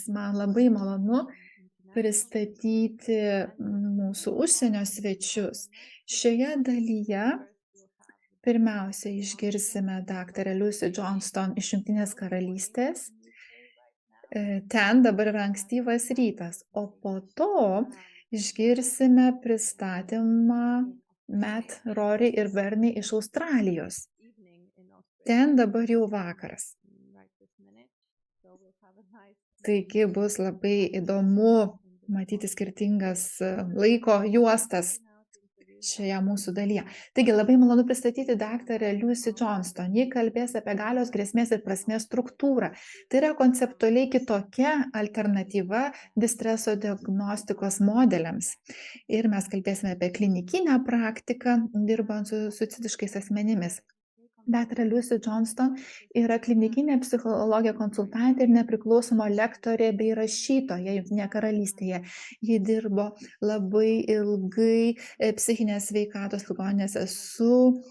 Man labai malonu pristatyti mūsų užsienio svečius. Šioje dalyje pirmiausia išgirsime daktarę Lucy Johnston iš Jungtinės karalystės. Ten dabar yra ankstyvas rytas, o po to išgirsime pristatymą Matt, Rory ir Bernie iš Australijos. Ten dabar jau vakaras. Taigi bus labai įdomu matyti skirtingas laiko juostas šioje mūsų dalyje. Taigi labai malonu pristatyti daktarę Lucy Johnston. Ji kalbės apie galios, grėsmės ir prasmės struktūrą. Tai yra konceptualiai kitokia alternatyva distreso diagnostikos modeliams. Ir mes kalbėsime apie klinikinę praktiką, dirbant su suicidiškais asmenimis. Daktarė Lucy Johnston yra klinikinė psichologė, konsultantė ir nepriklausoma lektorė bei rašytoja Jungtinėje karalystėje. Ji dirbo labai ilgai psichinės sveikatos ligoninėse su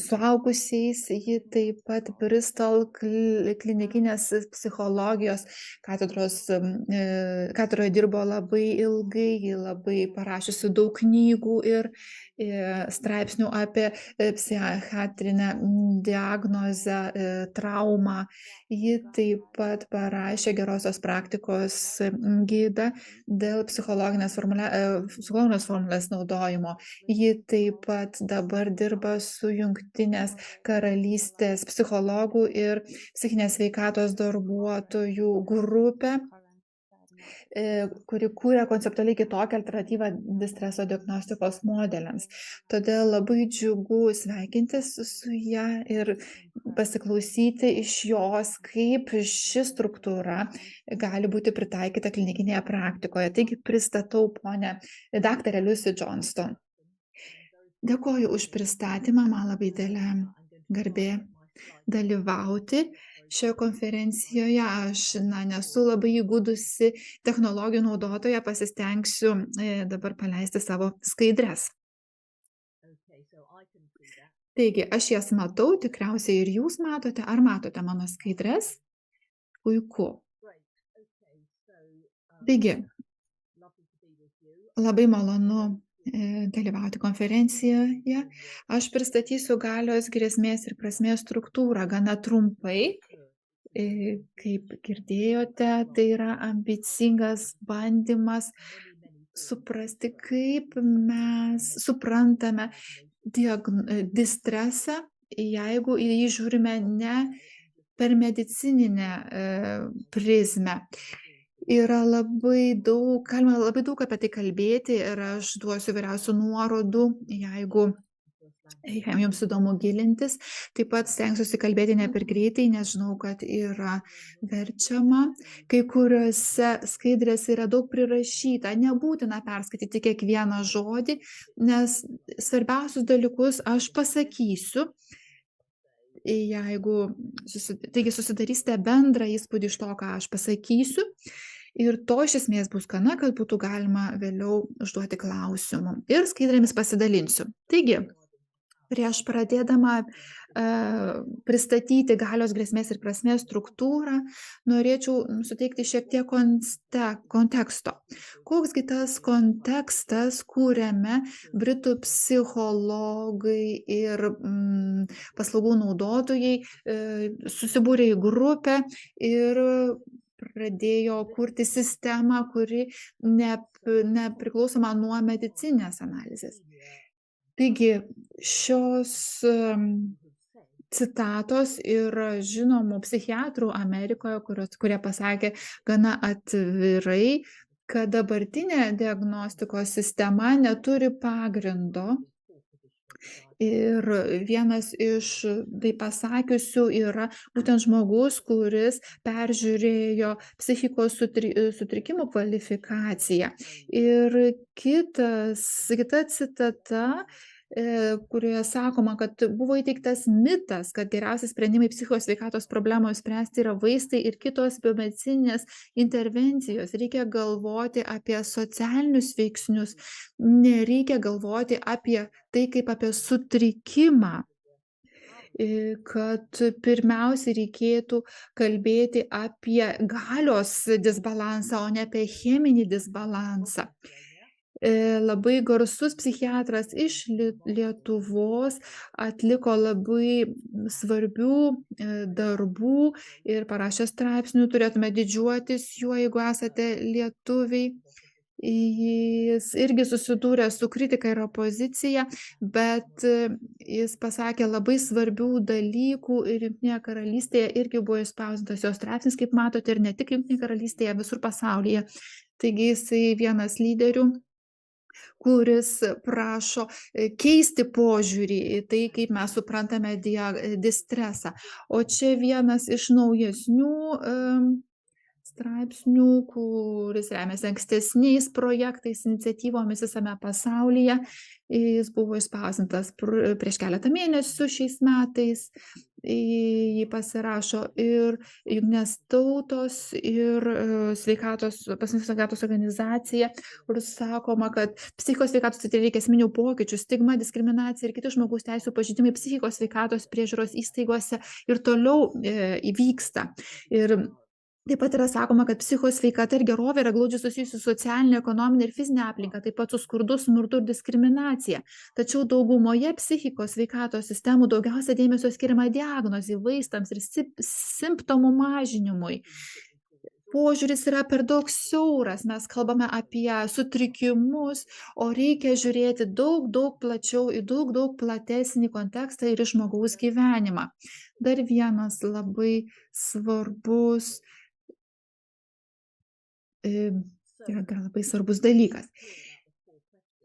suaugusiais. Ji taip pat Bristol klinikinės psichologijos katedroje dirbo labai ilgai. Ji labai parašiusi daug knygų ir straipsnių apie psichiatrinę diagnozę, traumą. Ji taip pat parašė gerosios praktikos gidą dėl psichologinės formulės naudojimo. Ji taip pat dabar dirba su Jungtinės karalystės psichologų ir psichinės sveikatos darbuotojų grupė, kuri kūrė konceptualiai kitokią alternatyvą distreso diagnostikos modeliams. Todėl labai džiugu sveikintis su ją ir pasiklausyti iš jos, kaip ši struktūra gali būti pritaikyta klinikinėje praktikoje. Taigi pristatau ponę daktarę Lucy Johnston. Dėkoju už pristatymą, man labai didelė garbė dalyvauti šioje konferencijoje. Aš nesu labai įgudusi technologijų naudotoja, pasistengsiu dabar paleisti savo skaidres. Taigi, aš jas matau, tikriausiai ir jūs matote. Ar matote mano skaidres? Puiku. Taigi, labai malonu dalyvauti konferencijoje. Aš pristatysiu galios, grėsmės ir prasmės struktūrą gana trumpai. Kaip girdėjote, tai yra ambicingas bandymas suprasti, kaip mes suprantame distresą, jeigu į jį žiūrime ne per medicininę prizmę. Galima labai daug apie tai kalbėti ir aš duosiu įvairiausių nuorodų, jeigu jums įdomu gilintis. Taip pat stengsiuosi kalbėti ne per greitai, nes žinau, kad yra verčiama. Kai kuriuose skaidrėse yra daug prirašyta, nebūtina perskaityti kiekvieną žodį, nes svarbiausius dalykus aš pasakysiu. Taigi susidarysite bendrą įspūdį iš to, ką aš pasakysiu. Ir to iš esmės bus gana, kad būtų galima vėliau užduoti klausimų. Ir skaidrėmis pasidalinsiu. Taigi, prieš pradėdama pristatyti galios, grėsmės ir prasmės struktūrą, norėčiau suteikti šiek tiek konteksto. Koksgi tas kontekstas, kuriame Britų psichologai ir paslaugų naudotojai susibūrė į grupę ir pradėjo kurti sistemą, kuri nepriklausoma nuo medicinės analizės. Taigi, šios citatos yra žinomų psichiatrų Amerikoje, kurie pasakė gana atvirai, kad dabartinė diagnostikos sistema neturi pagrindo. Ir vienas iš tai pasakiusių yra būtent žmogus, kuris peržiūrėjo psichikos sutrikimų kvalifikaciją. Ir kita citata, kurioje sakoma, kad buvo įteiktas mitas, kad geriausi sprendimai psichikos sveikatos problemoje spręsti yra vaistai ir kitos biomedicininės intervencijos. Reikia galvoti apie socialinius veiksnius, nereikia galvoti apie tai kaip apie sutrikimą. kad pirmiausia reikėtų kalbėti apie galios disbalansą, o ne apie cheminį disbalansą. Labai garsus psichiatras iš Lietuvos atliko labai svarbių darbų ir parašė straipsnių, turėtume didžiuotis juo, jeigu esate lietuviai. Jis irgi susidūrė su kritika ir opozicija, bet jis pasakė labai svarbių dalykų ir Jungtinėje karalystėje irgi buvo išspausdintas jo straipsnis, kaip matote, ir ne tik Jungtinėje karalystėje, visur pasaulyje. Taigi jisai vienas lyderių, kuris prašo keisti požiūrį į tai, kaip mes suprantame distresą. O čia vienas iš naujesnių straipsnių, kuris remiasi ankstesniais projektais, iniciatyvomis visame pasaulyje. Jis buvo išspausdintas prieš keletą mėnesių šiais metais. Jį pasirašo ir Jungtinės tautos, ir Pasaulinė sveikatos organizacija, kur sakoma, kad psichikos sveikatos srityje reikia esminių pokyčių, stigma, diskriminacija ir kiti žmogaus teisų pažeidimai psichikos sveikatos priežiūros įstaigose ir toliau įvyksta. Ir taip pat yra sakoma, kad psichikos sveikata ir gerovė yra glaudžiai susijusi su socialinė, ekonominė ir fizinė aplinka, taip pat su skurdu, smurtu ir diskriminacija. Tačiau daugumoje psichikos sveikatos sistemų daugiausia dėmesio skiriama diagnozei, vaistams ir simptomų mažinimui. Požiūris yra per daug siauras, mes kalbame apie sutrikimus, o reikia žiūrėti daug plačiau, į daug platesnį kontekstą ir į žmogaus gyvenimą. Dar vienas labai svarbus dalykas.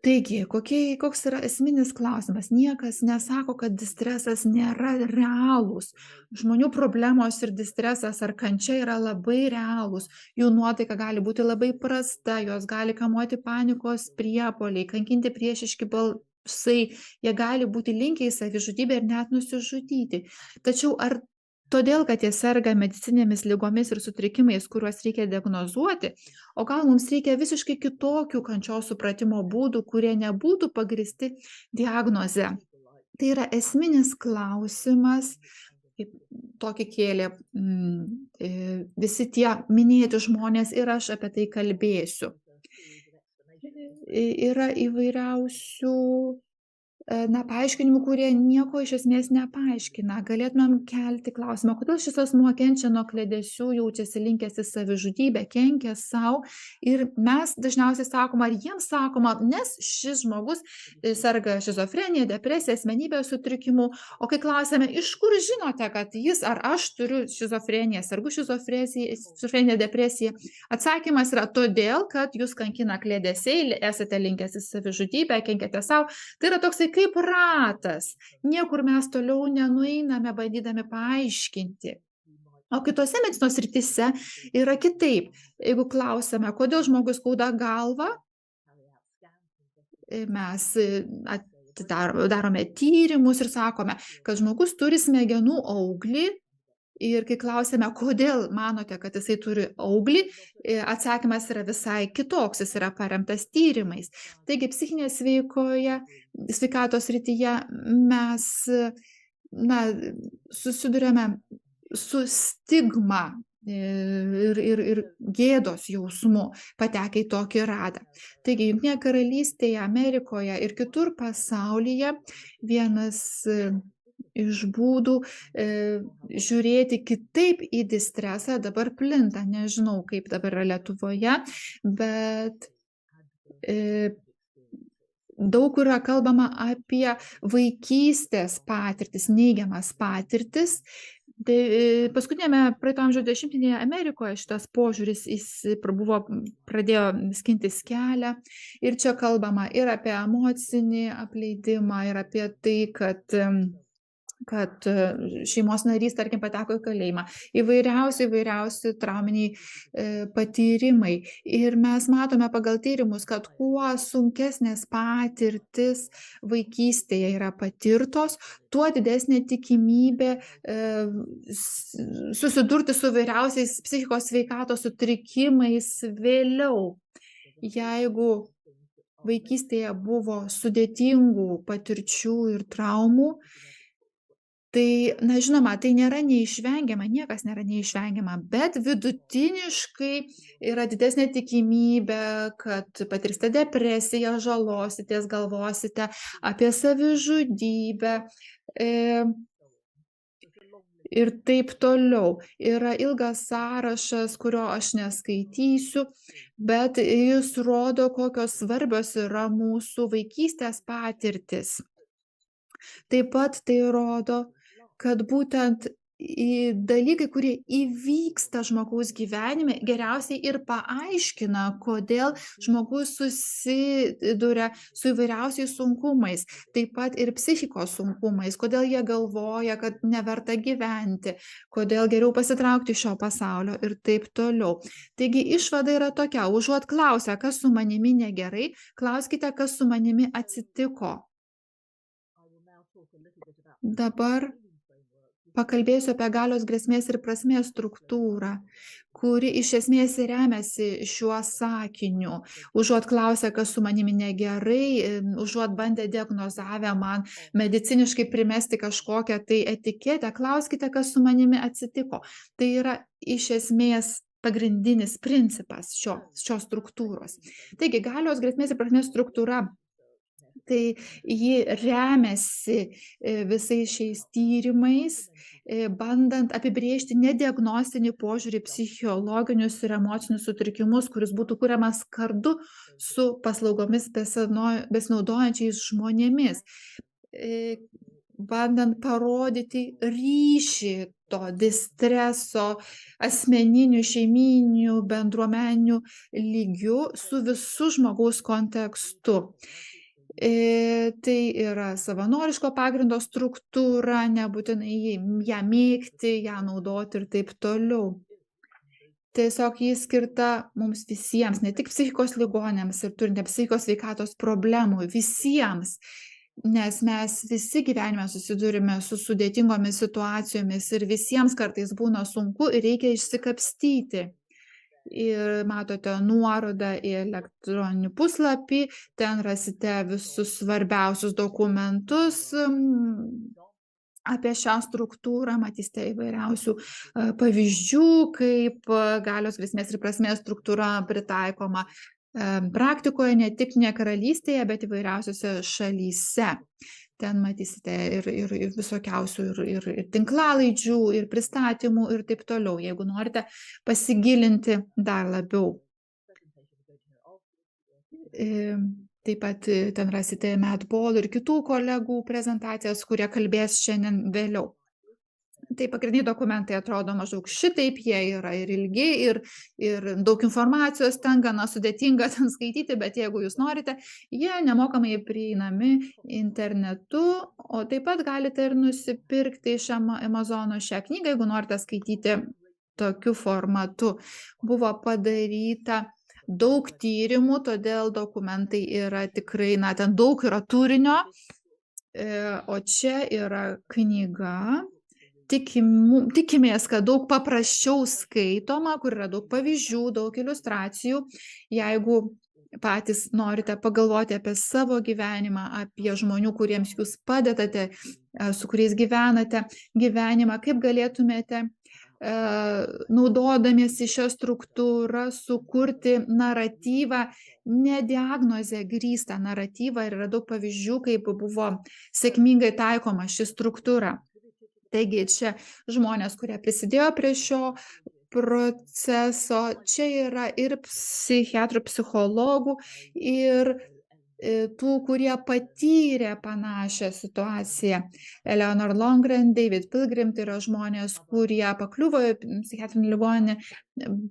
Taigi, koks yra esminis klausimas? Niekas nesako, kad distresas nėra realūs. Žmonių problemos ir distresas ar kančia yra labai realūs. Jų nuotaika gali būti labai prasta, jos gali kamuoti panikos priepuoliai, kankinti priešiški balsai, jie gali būti linkę į savižudybę ir net nusižudyti. Tačiau ar todėl, kad jie serga medicinėmis ligomis ir sutrikimais, kuriuos reikia diagnozuoti, o gal mums reikia visiškai kitokių kančios supratimo būdų, kurie nebūtų pagristi diagnoze. Tai yra esminis klausimas, kaip tokį kėlė visi tie minėti žmonės ir aš apie tai kalbėsiu. Yra įvairiausių paaiškinimų, kurie nieko iš esmės nepaaiškina. Galėtumėm kelti klausimą, kodėl šis asmuo kenčia nuo kliedesių, jaučiasi linkęs į savižudybę, kenkia savo. Ir mes dažniausiai sakoma, ar jiems sakoma, nes šis žmogus serga šizofrenija, depresija, asmenybės sutrikimu. O kai klausėme, iš kur žinote, kad jis ar aš turiu šizofreniją, sergu šizofreniją, depresiją, atsakymas yra todėl, kad jūs kankina kliedesiai, esate linkęs į savižudybę, kenkiate savo. Tai yra toksai kaip ratas. Niekur mes toliau nenueiname, bandydami paaiškinti. O kitose medicinos srityse yra kitaip. Jeigu klausime, kodėl žmogus skauda galvą, mes darome tyrimus ir sakome, kad žmogus turi smegenų auglį. Ir kai klausėme, kodėl manote, kad jisai turi auglį, atsakymas yra visai kitoks, jis yra paremtas tyrimais. Taigi psichinėje sveikatos srityje mes susiduriame su stigma ir gėdos jausmu patekę į tokį ratą. Taigi Jungtinėje karalystėje, Amerikoje ir kitur pasaulyje vienas iš būdų žiūrėti kitaip į distresą dabar plinta. Nežinau, kaip dabar yra Lietuvoje, bet daug yra kalbama apie vaikystės patirtis, neigiamas patirtis. Paskutinėme praeito amžiaus dešimtmetyje Amerikoje šitas požiūris pradėjo skintis kelią. Ir čia kalbama ir apie emocinį apleidimą, ir apie tai, kad šeimos narys, tarkim, pateko į kalėjimą, įvairiausi trauminiai patyrimai. Ir mes matome pagal tyrimus, kad kuo sunkesnės patirtis vaikystėje yra patirtos, tuo didesnė tikimybė susidurti su įvairiausiais psichikos sveikatos sutrikimais vėliau. Jeigu vaikystėje buvo sudėtingų patirčių ir traumų, Tai, na žinoma, tai nėra neišvengiama, niekas nėra neišvengiama, bet vidutiniškai yra didesnė tikimybė, kad patirsite depresiją, žalositės, galvosite apie savižudybę. Ir taip toliau. Yra ilgas sąrašas, kurio aš neskaitysiu, bet jis rodo, kokios svarbios yra mūsų vaikystės patirtis. Taip pat tai rodo, kad būtent dalykai, kurie įvyksta žmogaus gyvenime, geriausiai ir paaiškina, kodėl žmogus susiduria su įvairiausiais sunkumais, taip pat ir psichikos sunkumais, kodėl jie galvoja, kad neverta gyventi, kodėl geriau pasitraukti iš šio pasaulio ir taip toliau. Taigi išvada yra tokia: užuot klausę, kas su manimi negerai, klauskite, kas su manimi atsitiko. Dabar pakalbėsiu apie galios, grėsmės ir prasmės struktūrą, kuri iš esmės remiasi šiuo sakiniu. Užuot klausę, kas su manimi negerai, užuot bandę diagnozavę man mediciniškai primesti kažkokią tai etiketę, klauskite, kas su manimi atsitiko. Tai yra iš esmės pagrindinis principas šios struktūros. Taigi, galios, grėsmės ir prasmės struktūra. Tai ji remiasi visais šiais tyrimais, bandant apibrėžti nediagnostinį požiūrį psichologinius ir emocinius sutrikimus, kuris būtų kuriamas kartu su paslaugomis besinaudojančiais žmonėmis, bandant parodyti ryšį to distreso asmeniniu, šeiminiu, bendruomenių lygiu su visu žmogaus kontekstu. Tai yra savanoriško pagrindo struktūra, nebūtinai ją mėgti, ją naudoti ir taip toliau. Tiesiog jis skirta mums visiems, ne tik psichikos ligoniams ir turintiems psichikos sveikatos problemų, visiems. Nes mes visi gyvenime susidurime su sudėtingomis situacijomis ir visiems kartais būna sunku ir reikia išsikapstyti. Ir matote nuorodą į elektroninį puslapį, ten rasite visus svarbiausius dokumentus apie šią struktūrą, matysite įvairiausių pavyzdžių, kaip galios, grėsmės ir prasmės struktūra pritaikoma praktikoje, ne tik ne karalystėje, bet įvairiausiose šalyse. Ten matysite ir visokiausių ir tinklalaidžių, ir pristatymų ir taip toliau, jeigu norite pasigilinti dar labiau. Taip pat ten rasite Matt Ball ir kitų kolegų prezentacijas, kurie kalbės šiandien vėliau. Tai pagrindiniai dokumentai atrodo maždaug šitaip, jie yra ir ilgi, ir daug informacijos ten, gana sudėtinga ten skaityti, bet jeigu jūs norite, jie nemokamai prieinami internetu, o taip pat galite ir nusipirkti iš Amazono šią knygą, jeigu norite skaityti tokiu formatu. Buvo padaryta daug tyrimų, todėl dokumentai yra tikrai, ten daug yra turinio, o čia yra knyga. Tikimės, kad daug paprasčiau skaitoma, kur yra daug pavyzdžių, daug iliustracijų. Jeigu patys norite pagalvoti apie savo gyvenimą, apie žmonių, kuriems jūs padedate, su kuriais gyvenate gyvenimą, kaip galėtumėte, naudodamiesi šią struktūrą, sukurti naratyvą, ne diagnozę grįstą naratyvą, ir yra daug pavyzdžių, kaip buvo sėkmingai taikoma ši struktūra. Taigi čia žmonės, kurie prisidėjo prie šio proceso, čia yra ir psichiatrų, psichologų, ir tų, kurie patyrė panašią situaciją. Eleanor Longren, David Pilgrim, tai yra žmonės, kurie pakliuvo į psichiatrinį ligoninę,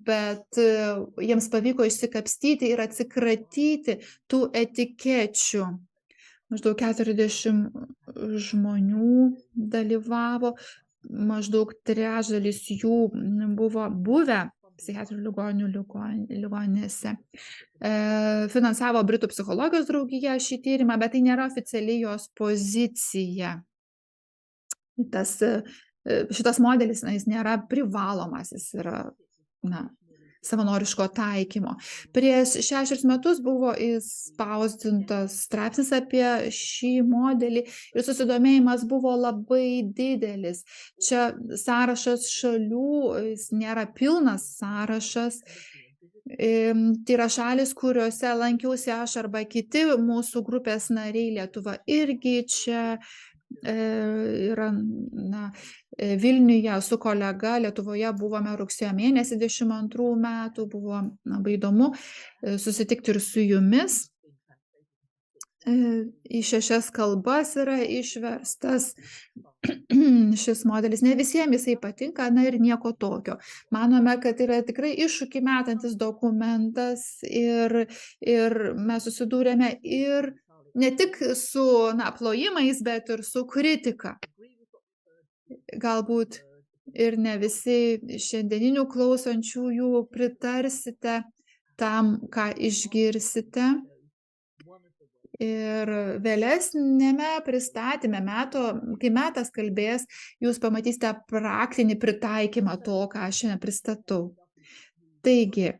bet jiems pavyko išsikapstyti ir atsikratyti tų etikečių. Maždaug 40 žmonių dalyvavo, maždaug trečdalis jų buvo buvę psichiatrinių ligonių ligoninėse. Finansavo Britų psichologijos draugija šį tyrimą, bet tai nėra oficialiai jos pozicija. Šitas modelis, jis nėra privalomas, jis yra savanoriško taikymo. Prieš 6 metus buvo įspausdintas straipsnis apie šį modelį ir susidomėjimas buvo labai didelis. Čia sąrašas šalių, jis nėra pilnas sąrašas. Tai yra šalis, kuriuose lankiausi aš arba kiti mūsų grupės nariai. Lietuva irgi čia yra, Vilniuje su kolega Lietuvoje buvome rugsėjo mėnesį 22 metų, buvo labai įdomu susitikti ir su jumis. Į 6 kalbas yra išverstas šis modelis. Ne visiems jisai patinka, ir nieko tokio. Manome, kad yra tikrai iššūkį metantis dokumentas ir mes susidūrėme ir ne tik su plojimais, bet ir su kritika. Galbūt ir ne visi šiandieninių klausančiųjų pritarsite tam, ką išgirsite. Ir vėlesnėme pristatyme, kai metas kalbės, jūs pamatysite praktinį pritaikymą to, ką aš šiandien pristatau. Taigi,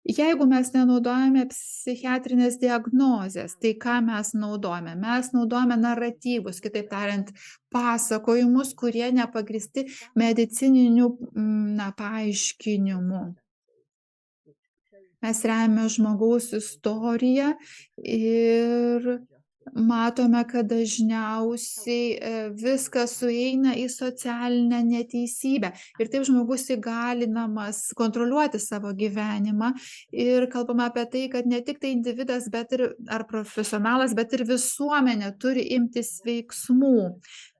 jeigu mes nenaudojame psichiatrinės diagnozės, tai ką mes naudojame? Mes naudojame naratyvus, kitaip tariant, pasakojimus, kurie nepagristi medicininiu paaiškinimu. Mes remiame žmogaus istoriją ir matome, kad dažniausiai viskas sueina į socialinę neteisybę. Ir taip žmogus įgalinamas kontroliuoti savo gyvenimą. Ir kalbame apie tai, kad ne tik tai individas, ar profesionalas, bet ir visuomenė turi imtis veiksmų.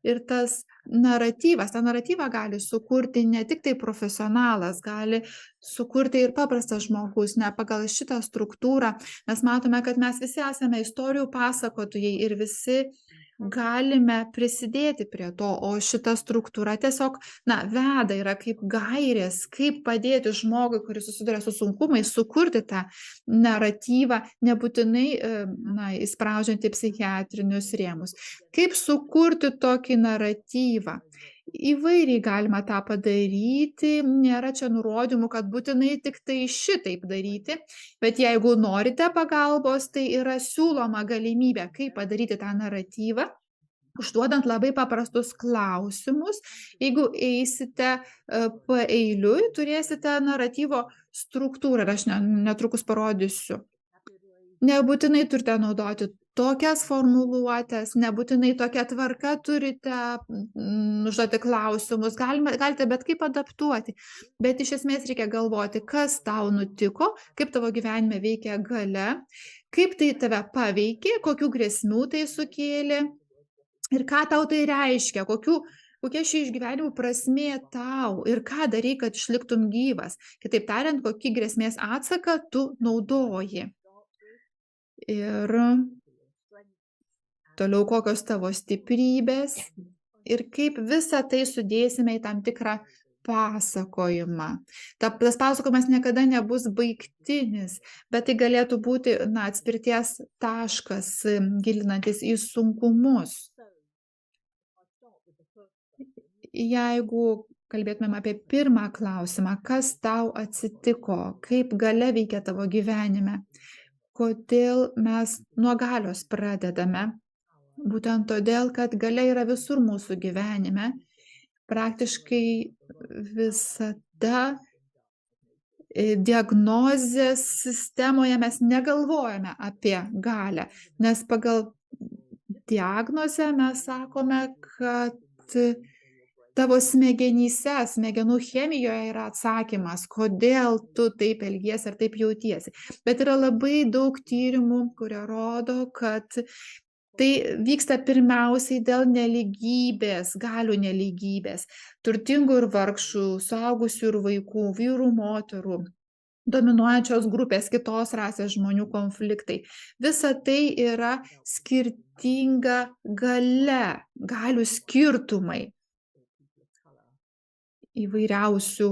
Ir tą naratyvą gali sukurti ne tik tai profesionalas, gali sukurti ir paprastas žmogus. Ne pagal šitą struktūrą mes matome, kad mes visi esame istorijų pasakotojai ir visi galime prisidėti prie to, o šita struktūra tiesiog veda, yra kaip gairės, kaip padėti žmogui, kuris susiduria su sunkumais, sukurti tą naratyvą, nebūtinai įspraudžiant į psichiatrinius rėmus. Kaip sukurti tokį naratyvą? Įvairiai galima tą padaryti, nėra čia nurodymų, kad būtinai tik tai šitaip daryti, bet jeigu norite pagalbos, tai yra siūloma galimybė, kaip padaryti tą naratyvą, užduodant labai paprastus klausimus. Jeigu eisite paeiliui, turėsite naratyvo struktūrą, ir aš netrukus parodysiu. Nebūtinai turite naudoti tokias formuluotės, nebūtinai tokia tvarka turite užduoti klausimus, galite bet kaip adaptuoti, bet iš esmės reikia galvoti, kas tau nutiko, kaip tavo gyvenime veikia galia, kaip tai tave paveikė, kokių grėsmių tai sukėlė ir ką tau tai reiškia, kokia ši išgyvenimų prasmė tau ir ką darai, kad išliktum gyvas. Kitaip tariant, kokį grėsmės atsaką tu naudoji. Ir toliau kokios tavo stiprybės ir kaip visą tai sudėsime į tam tikrą pasakojimą. Tas pasakojimas niekada nebus baigtinis, bet tai galėtų būti atspirties taškas, gilinantis į sunkumus. Jeigu kalbėtumėm apie pirmą klausimą, kas tau atsitiko, kaip galia veikia tavo gyvenime, kodėl mes nuo galios pradedame? Būtent todėl, kad galia yra visur mūsų gyvenime. Praktiškai visada diagnozės sistemoje mes negalvojame apie galią, nes pagal diagnozę mes sakome, kad tavo smegenyse, smegenų chemijoje yra atsakymas, kodėl tu taip elgiesi ar taip jautiesi. Bet yra labai daug tyrimų, kurie rodo, kad tai vyksta pirmiausiai dėl nelygybės, galių nelygybės, turtingų ir vargšų, suaugusių ir vaikų, vyrų, moterų, dominuojančios grupės, kitos rasės žmonių konfliktai. Visa tai yra skirtinga galia, galių skirtumai įvairiausių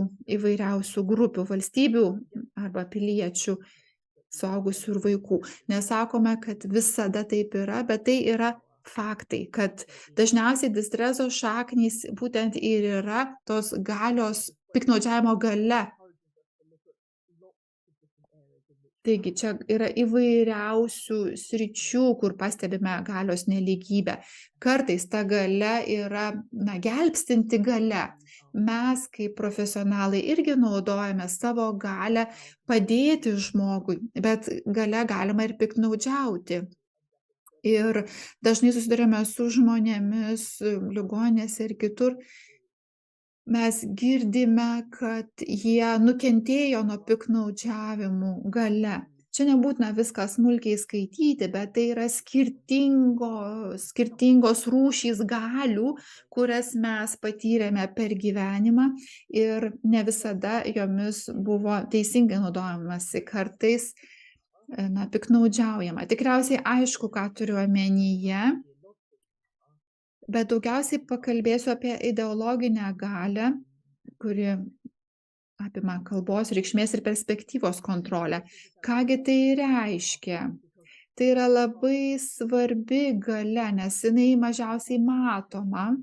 grupių, valstybių arba piliečių, suaugusių ir vaikų. Nesakome, kad visada taip yra, bet tai yra faktai, kad dažniausiai distreso šaknys būtent ir yra tos galios piktnaudžiavimo galia Taigi čia yra įvairiausių sričių, kur pastebime galios nelygybę. Kartais ta galia yra gelbstinti galia. Mes, kaip profesionalai, irgi naudojame savo galę padėti žmogui, bet galia galima ir piktnaudžiauti. Ir dažnai susidurime su žmonėmis ligoninėse ir kitur. Mes girdime, kad jie nukentėjo nuo piktnaudžiavimų galia. Čia nebūtina viską smulkiai skaityti, bet tai yra skirtingos rūšys galių, kurias mes patyrėme per gyvenimą ir ne visada jomis buvo teisingai naudojamasi, kartais piktnaudžiaujama. Tikriausiai aišku, ką turiu omenyje. Bet daugiausiai pakalbėsiu apie ideologinę galią, kuri apima kalbos, reikšmės ir perspektyvos kontrolę. Kągi tai reiškia? Tai yra labai svarbi galia, nes jinai mažiausiai matoma.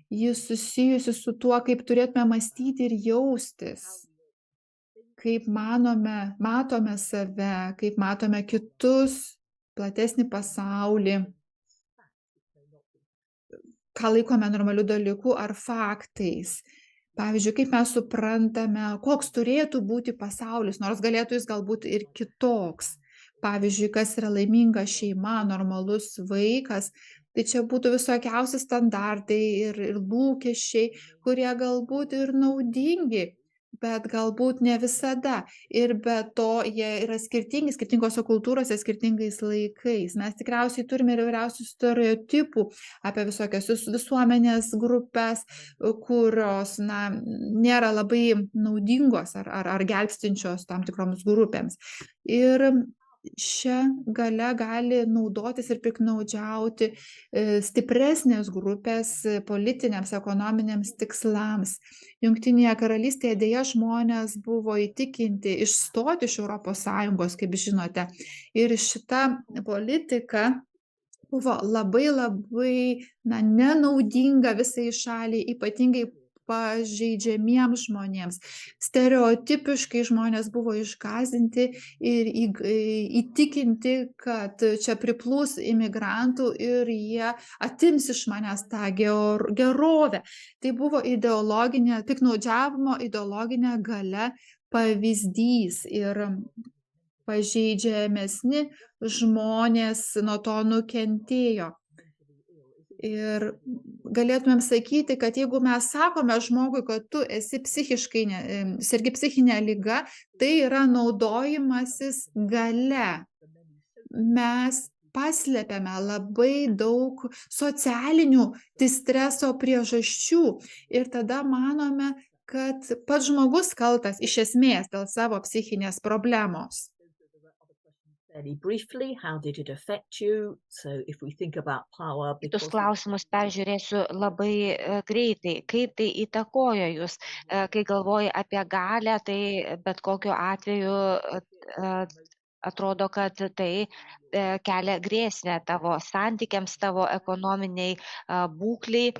Jis susijusi su tuo, kaip turėtume mąstyti ir jaustis. Kaip matome save, kaip matome kitus, platesnį pasaulį. Ką laikome normaliu dalyku ar faktais. Pavyzdžiui, kaip mes suprantame, koks turėtų būti pasaulis, nors galėtų jis galbūt ir kitoks. Pavyzdžiui, kas yra laiminga šeima, normalus vaikas. Tai čia būtų visokiausi standartai ir lūkesčiai, kurie galbūt ir naudingi, bet galbūt ne visada. Ir be to jie yra skirtingose kultūrose, skirtingais laikais. Mes tikriausiai turime ir įvairiausių stereotipų apie visokias visuomenės grupės, kurios nėra labai naudingos ar gelbstinčios tam tikroms grupėms. Ir šią galią gali naudotis ir piktnaudžiauti stipresnės grupės politiniams, ekonominiams tikslams. Jungtinėje karalystėje dėja žmonės buvo įtikinti išstoti iš ES, kaip žinote. Ir šita politika buvo labai nenaudinga visai šaliai, ypatingai pažeidžiamiems žmonėms. Stereotipiškai žmonės buvo išgąsdinti ir įtikinti, kad čia priplūs imigrantų ir jie atims iš manęs tą gerovę. Tai buvo piktnaudžiavimo ideologinė galia pavyzdys ir pažeidžiamesni žmonės nuo to nukentėjo. Ir galėtumėm sakyti, kad jeigu mes sakome žmogui, kad tu esi sergi psichinė liga, tai yra naudojimasis galia. Mes paslepiame labai daug socialinių distreso priežasčių ir tada manome, kad pats žmogus kaltas iš esmės dėl savo psichinės problemos. Kitus klausimus peržiūrėsiu labai greitai. Kaip tai įtakojo jūs? Kai galvoji apie galią, tai bet kokiu atveju atrodo, kad tai kelia grėsmę tavo santykiams, tavo ekonominiai būkliai,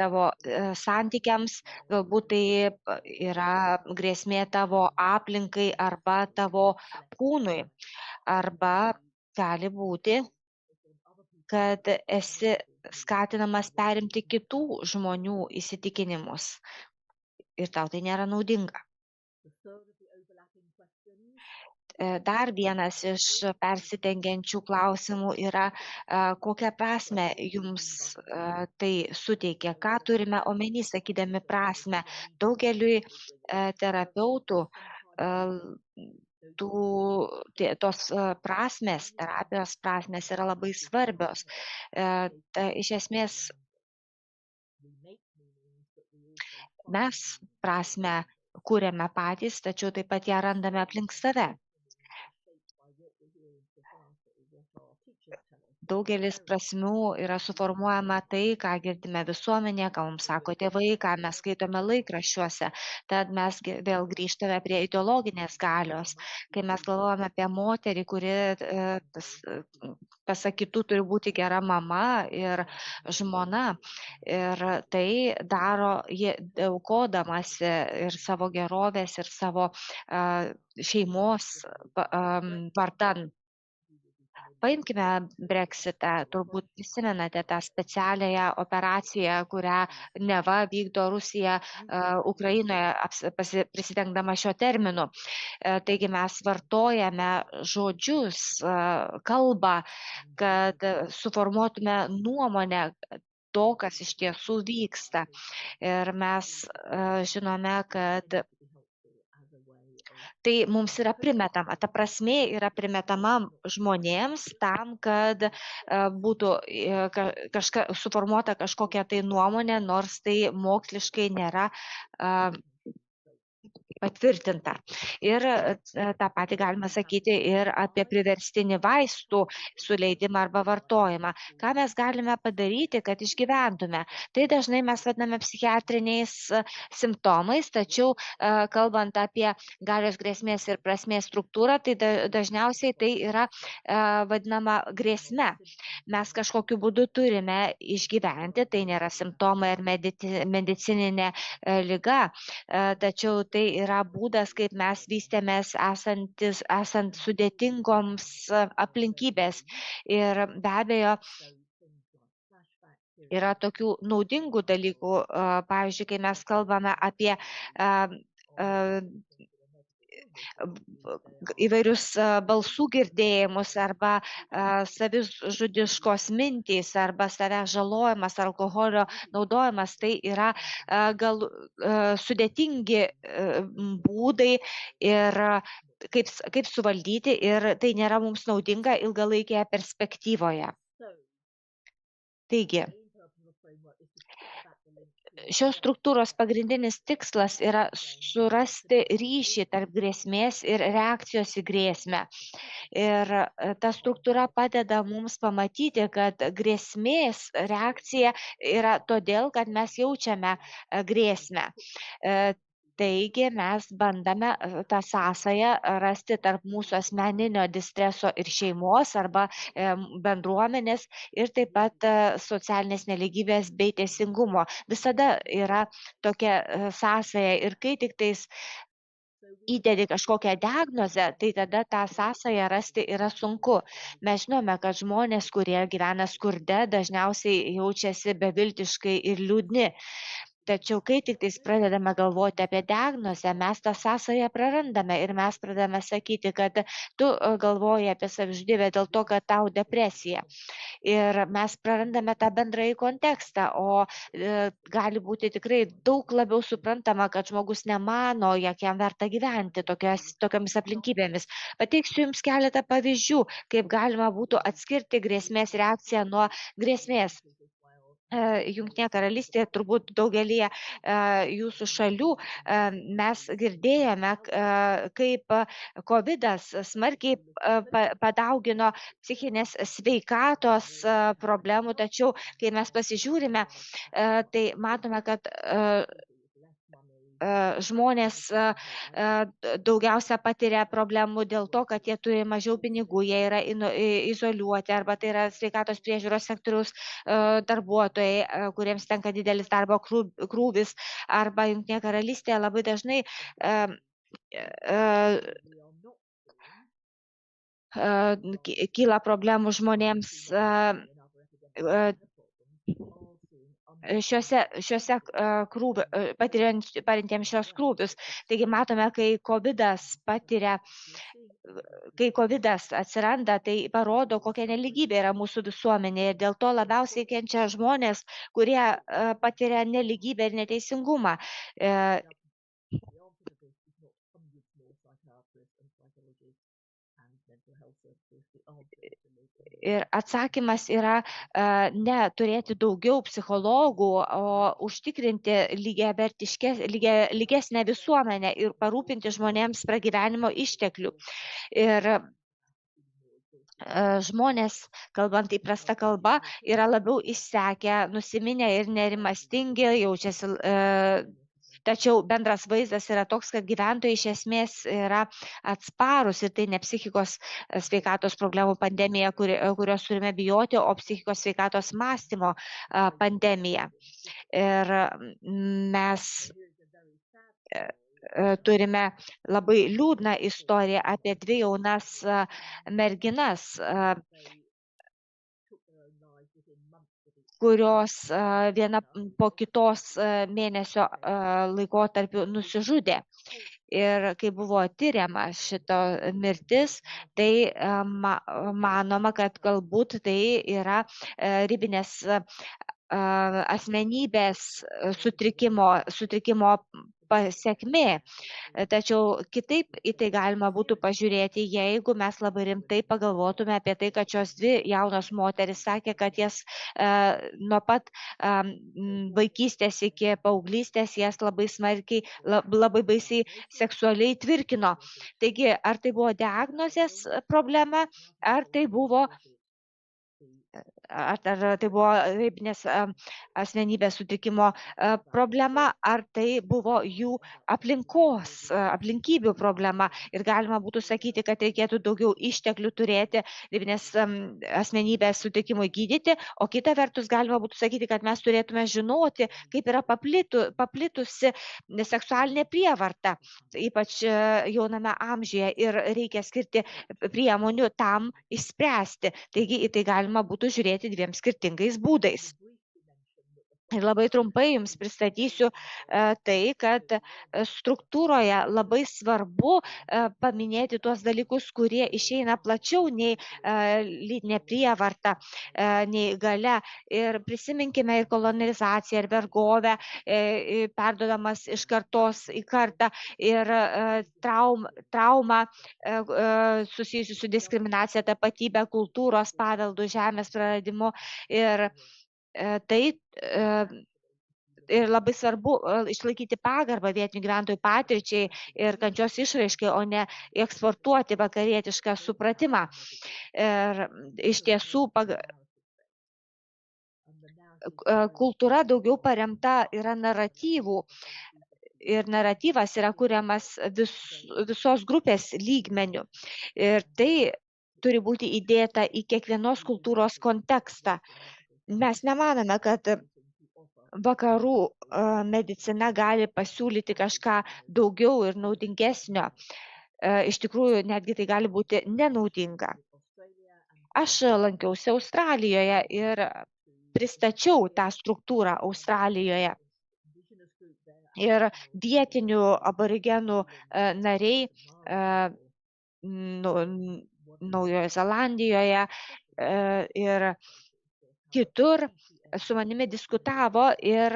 tavo santykiams, galbūt tai yra grėsmė tavo aplinkai arba tavo kūnui. Arba gali būti, kad esi skatinamas perimti kitų žmonių įsitikinimus ir tau tai nėra naudinga. Dar vienas iš persidengiančių klausimų yra, kokią prasmę jums tai suteikia, ką turime omeny, sakydami prasmę. Daugeliui terapeutų tos prasmės, terapijos prasmės yra labai svarbios. Iš esmės, mes prasmę kūrėme patys, tačiau taip pat ją randame aplink save. daugelis prasmių yra suformuojama tai, ką girdime visuomenėje, ką mums sako tėvai, ką mes skaitome laikraščiuose. Tad mes vėl grįžtame prie ideologinės galios. Kai mes galvojame apie moterį, kuri pasakytų turi būti gera mama ir žmona. Ir tai daro jie aukodamasi ir savo gerovės, ir savo šeimos vardan. Paimkime Brexitą, turbūt prisimenate tą specialiąją operaciją, kurią neva vykdo Rusija Ukrainoje prisidengdama šio terminu. Taigi mes vartojame žodžius, kalbą, kad suformuotume nuomonę to, kas iš tiesų vyksta. Ir mes žinome, kad tai mums yra primetama, ta prasmė yra primetama žmonėms tam, kad būtų suformuota kažkokia tai nuomonė, nors tai moksliškai nėra patvirtinta. Ir tą patį galima sakyti ir apie priverstinį vaistų suleidimą arba vartojimą. Ką mes galime padaryti, kad išgyventume? Tai dažnai mes vadiname psichiatriniais simptomais, tačiau kalbant apie galios grėsmės ir prasmės struktūrą, tai dažniausiai tai yra vadinama grėsme. Mes kažkokiu būdu turime išgyventi, tai nėra simptomai ar medicininė liga, tačiau tai yra būdas, kaip mes vystėmės esant sudėtingoms aplinkybės. Ir be abejo, yra tokių naudingų dalykų, pavyzdžiui, kai mes kalbame apie įvairius balsų girdėjimus arba savižudiškos mintys arba savęs žalojimas, alkoholio naudojimas, tai yra sudėtingi būdai ir kaip suvaldyti ir tai nėra mums naudinga ilgalaikėje perspektyvoje. Taigi, šios struktūros pagrindinis tikslas yra surasti ryšį tarp grėsmės ir reakcijos į grėsmę. Ir ta struktūra padeda mums pamatyti, kad grėsmės reakcija yra todėl, kad mes jaučiame grėsmę. Taigi mes bandame tą sąsają rasti tarp mūsų asmeninio distreso ir šeimos arba bendruomenės ir taip pat socialinės nelygybės bei teisingumo. Visada yra tokia sąsaja ir kai tik tais įdedi kažkokią diagnozę, tai tada tą sąsają rasti yra sunku. Mes žinome, kad žmonės, kurie gyvena skurde, dažniausiai jaučiasi beviltiškai ir liūdni. Tačiau, kai tik tais pradedame galvoti apie diagnozę, mes tą sąsają prarandame ir mes pradedame sakyti, kad tu galvoji apie savižudybę dėl to, kad tau depresija. Ir mes prarandame tą bendrąjį kontekstą, o gali būti tikrai daug labiau suprantama, kad žmogus nemano, jog jam verta gyventi tokiamis aplinkybėmis. Pateiksiu Jums keletą pavyzdžių, kaip galima būtų atskirti grėsmės reakciją nuo grėsmės. Jungtinėje karalystėje, turbūt daugelį jūsų šalių mes girdėjome, kaip COVID-as smarkiai padaugino psichinės sveikatos problemų, tačiau kai mes pasižiūrime, tai matome, kad žmonės daugiausia patiria problemų dėl to, kad jie turi mažiau pinigų, jie yra izoliuoti arba tai yra sveikatos priežiūros sektoriaus darbuotojai, kuriems tenka didelis darbo krūvis, arba Jungtinėje karalystėje labai dažnai kyla problemų žmonėms šiuose patiriantiems šios krūvius. Taigi matome, kai COVID-as atsiranda, tai parodo, kokia neligybė yra mūsų visuomenėje. Ir dėl to labiausiai kenčia žmonės, kurie patiria neligybę ir neteisingumą. Ir atsakymas yra ne turėti daugiau psichologų, o užtikrinti lygesnę visuomenę ir parūpinti žmonėms pragyvenimo išteklių. Ir žmonės, kalbant įprasta kalba, yra labiau išsekę, nusiminę ir nerimastingi, jaučiasi, tačiau bendras vaizdas yra toks, kad gyventojai iš esmės yra atsparus ir tai ne psichikos sveikatos problemų pandemija, kurios turime bijoti, o psichikos sveikatos mąstymo pandemija. Ir mes turime labai liūdną istoriją apie dvi jaunas merginas, kurios viena po kitos mėnesio laikotarpiu nusižudė. Ir kai buvo tyriama šito mirtis, tai manoma, kad galbūt tai yra ribinės asmenybės sutrikimo pasekmė. Tačiau kitaip į tai galima būtų pažiūrėti, jeigu mes labai rimtai pagalvotume apie tai, kad šios dvi jaunos moteris sakė, kad jas nuo pat vaikystės iki paauglystės jas labai smarkiai, labai baisiai seksualiai tvirkino. Taigi, ar tai buvo diagnozės problema, ar tai buvo ribinės asmenybės sutrikimo problema, ar tai buvo jų aplinkybių problema. Ir galima būtų sakyti, kad reikėtų daugiau išteklių turėti ribinės asmenybės sutrikimui gydyti, o kita vertus galima būtų sakyti, kad mes turėtume žinoti, kaip yra paplitusi seksualinė prievarta, ypač jauname amžiuje, ir reikia skirti priemonių tam išspręsti. Taigi į tai galima būtų žiūrėti dviem skirtingais būdais. Ir labai trumpai jums pristatysiu tai, kad struktūroje labai svarbu paminėti tuos dalykus, kurie išeina plačiau nei lytinė prievarta, nei galia. Ir prisiminkime ir kolonizaciją, ir vergovę, perduodamas iš kartos į kartą, ir traumą susijusiu su diskriminacija, tapatybė, kultūros paveldu, žemės praradimu. Ir tai ir labai svarbu išlaikyti pagarbą vietinių gyventojų patirčiai ir kančios išraiškai, o ne eksportuoti vakarietišką supratimą. Ir iš tiesų kultūra daugiau paremta yra naratyvų. Ir naratyvas yra kuriamas visos grupės lygmenių. Ir tai turi būti įdėta į kiekvienos kultūros kontekstą. Mes nemanome, kad vakarų medicina gali pasiūlyti kažką daugiau ir naudingesnio. Iš tikrųjų, netgi tai gali būti nenaudinga. Aš lankiausi Australijoje ir pristačiau tą struktūrą Australijoje. Ir vietinių aborigenų nariai Naujoje Zelandijoje ir kitur su manimi diskutavo ir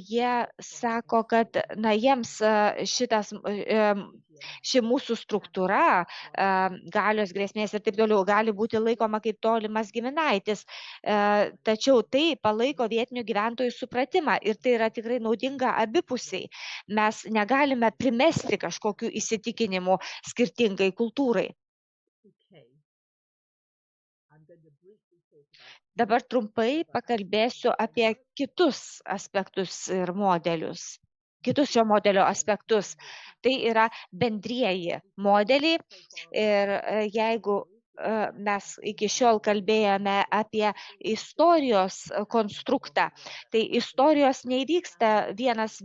jie sako, kad jiems ši mūsų struktūra, galios, grėsmės ir taip toliau gali būti laikoma kaip tolimas giminaitis. Tačiau tai palaiko vietinių gyventojų supratimą ir tai yra tikrai naudinga abipusiai. Mes negalime primesti kažkokių įsitikinimų skirtingai kultūrai. Dabar trumpai pakalbėsiu apie kitus aspektus ir modelius, kitus šio modelio aspektus. Tai yra bendrieji modeliai ir jeigu mes iki šiol kalbėjome apie istorijos konstruktą, tai istorijos neįvyksta vienas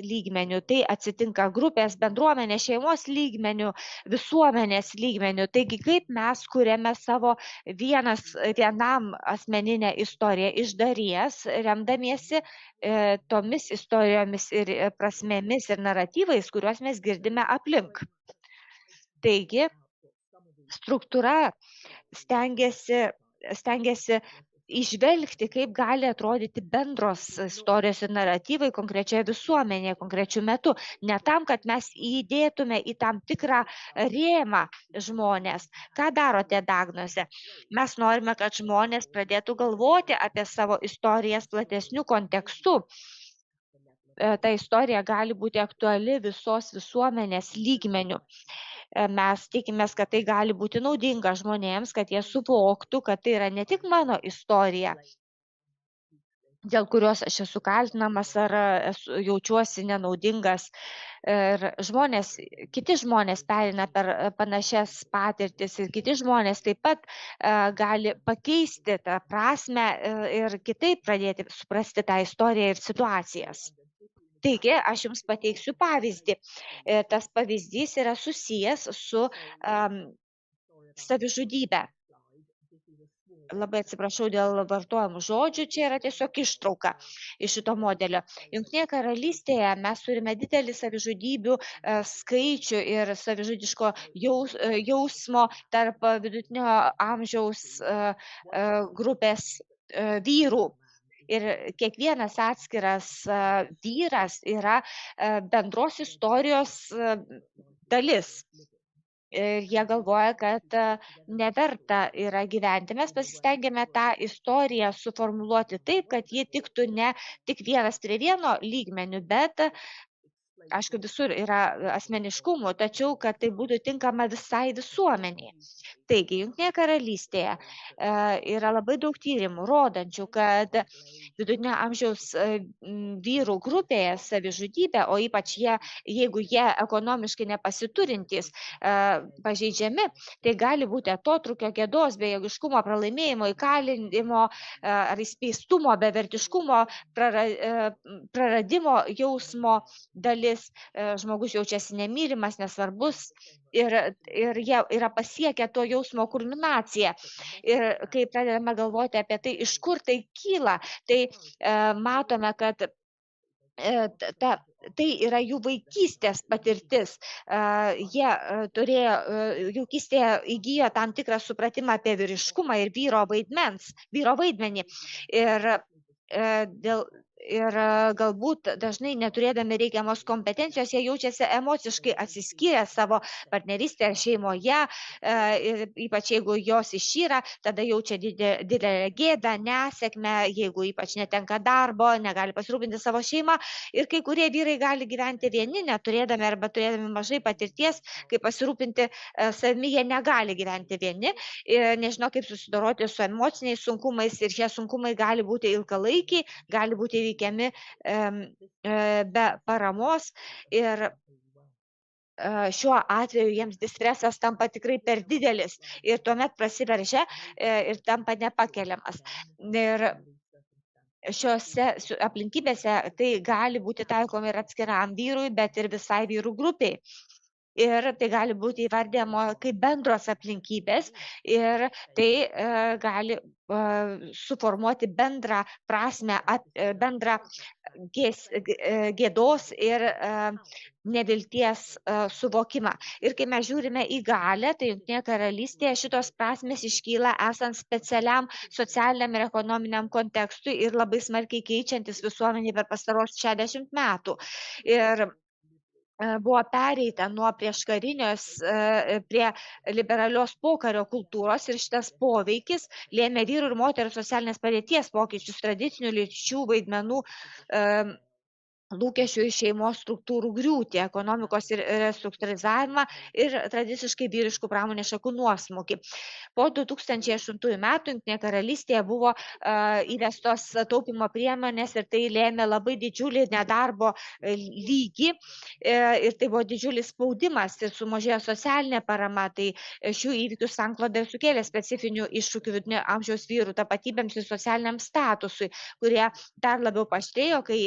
lygmeniu, tai atsitinka grupės, bendruomenės, šeimos lygmeniu, visuomenės lygmeniu. Taigi, kaip mes kuriame savo vienam asmeninę istoriją iš dalies, remdamiesi tomis istorijomis ir prasmėmis ir naratyvais, kuriuos mes girdime aplink. Taigi, struktūra stengiasi įžvelgti, kaip gali atrodyti bendros istorijos ir naratyvai konkrečioje visuomenėje, konkrečiu metu. Ne tam, kad mes įdėtume į tam tikrą rėmą žmonės. Ką daro tie diagnozė? Mes norime, kad žmonės pradėtų galvoti apie savo istorijas platesnių kontekstų. Ta istorija gali būti aktuali visos visuomenės lygmenių. Mes tikimės, kad tai gali būti naudinga žmonėms, kad jie suvoktų, kad tai yra ne tik mano istorija, dėl kurios aš esu kaltinamas ar jaučiuosi nenaudingas. Ir kiti žmonės pereina per panašias patirtis ir kiti žmonės taip pat gali pakeisti tą prasme ir kitaip pradėti suprasti tą istoriją ir situacijas. Taigi, aš jums pateiksiu pavyzdį. Tas pavyzdys yra susijęs su savižudybe. Labai atsiprašau dėl vartojamų žodžių, čia yra tiesiog ištrauka iš šito modelio. Jungtinėje karalystėje mes turime didelį savižudybių skaičių ir savižudiško jausmo tarp vidutinio amžiaus grupės vyrų. Ir kiekvienas atskiras vyras yra bendros istorijos dalis. Ir jie galvoja, kad neverta yra gyventi. Mes pasistengėme tą istoriją suformuluoti taip, kad ji tiktų ne tik vienas prie vieno lygmenių, bet aišku, visur yra asmeniškumų, tačiau kad tai būtų tinkama visai visuomeniai. Taigi, Jungtinėje karalystėje yra labai daug tyrimų, rodančių, kad vidutinio amžiaus vyrų grupėje savižudybė, o ypač jeigu jie ekonomiškai nepasiturintys, pažeidžiami, tai gali būti atotrūkio, gėdos, bejėgiškumo, pralaimėjimo, įkalinimo ar įspeistumo, bevertiškumo, praradimo jausmo dalis. Žmogus jaučiasi nemylimas, nesvarbus ir jie yra pasiekę to jausmo kulminaciją. Ir kai pradedame galvoti apie tai, iš kur tai kyla, tai matome, kad tai yra jų vaikystės patirtis. Jie turėjo, jaunystėje įgijo tam tikrą supratimą apie vyriškumą ir vyro vaidmenį. Ir galbūt dažnai neturėdami reikiamos kompetencijos, jie jaučiasi emociškai atsiskyrę savo partnerystę ar šeimoje, ir ypač jeigu jos išyra, tada jaučia didelę gėdą, nesėkmę, jeigu ypač netenka darbo, negali pasirūpinti savo šeimą. Ir kai kurie vyrai gali gyventi vieni, neturėdami arba turėdami mažai patirties, kaip pasirūpinti savimi, jie negali gyventi vieni, nežino, kaip susidoroti su emociniais sunkumais ir šie sunkumai gali būti ilgalaikiai, gali būti įveikiami be paramos ir šiuo atveju jiems distresas tampa tikrai per didelis ir tuomet prasiveržia ir tampa nepakeliamas. Ir šiuose aplinkybėse tai gali būti taikoma ir atskiram vyrui, bet ir visai vyrų grupiai. Ir tai gali būti įvardėjama kaip bendros aplinkybės ir tai gali suformuoti bendrą prasme, bendrą gėdos ir nevilties suvokimą. Ir kai mes žiūrime į galią, tai Jungtinėje karalystėje šitos prasmės iškyla esant specialiam socialiniam ir ekonominiam kontekstui ir labai smarkiai keičiantis visuomenį per pastarosius 60 metų. Ir buvo pereita nuo prieškarinės prie liberalios pokario kultūros ir šitas poveikis lėmė vyrų ir moterų socialinės padėties pokyčius, tradicinių lyčių vaidmenų lūkesčių ir šeimos struktūrų griūtį, ekonomikos ir restruktūrizavimą ir tradiciškai vyriškų pramonės šakų nuosmukį. Po 2008 metų Jungtinėje karalystėje buvo įvestos taupimo priemonės ir tai lėmė labai didžiulį nedarbo lygį ir tai buvo didžiulis spaudimas ir sumažėjo socialinė parama. Tai šių įvykių sankloda ir sukėlė specifinių iššūkių vidutinio amžiaus vyrų tapatybėms ir socialiniam statusui, kurie dar labiau paaštrėjo, kai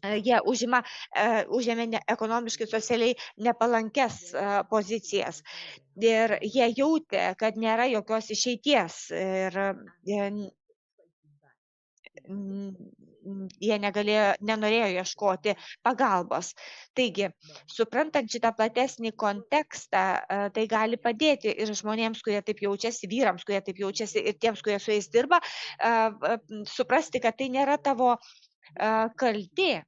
jie užėmė ekonomiškai socialiai nepalankes pozicijas. Ir jie jautė, kad nėra jokios išeities ir jie nenorėjo ieškoti pagalbos. Taigi, suprantant šitą platesnį kontekstą, tai gali padėti ir žmonėms, kurie taip jaučiasi, vyrams, kurie taip jaučiasi ir tiems, kurie su jais dirba, suprasti, kad tai nėra tavo kaltė.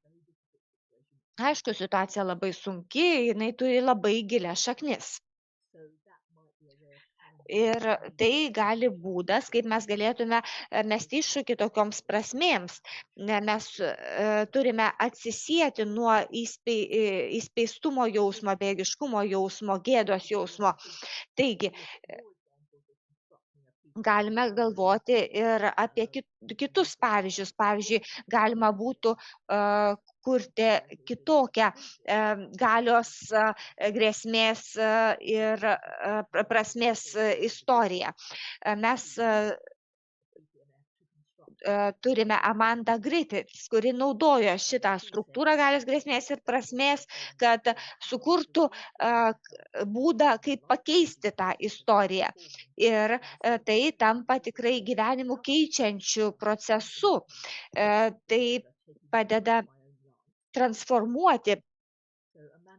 Aišku, situacija labai sunki, jinai turi labai gilias šaknis. Ir tai gali būdas, kaip mes galėtume mesti iššūkį tokioms prasmėms. Mes turime atsisieti nuo įspeistumo jausmo, bejėgiškumo jausmo, gėdos jausmo. Taigi, galime galvoti ir apie kitus pavyzdžius. Pavyzdžiui, galima būtų kurti kitokią galios, grėsmės ir prasmės istoriją. Mes turime Amandą Griffiths, kuri naudojo šitą struktūrą galios, grėsmės ir prasmės, kad sukurtų būdą, kaip pakeisti tą istoriją. Ir tai tampa tikrai gyvenimu keičiančiu procesu. Tai padeda transformuoti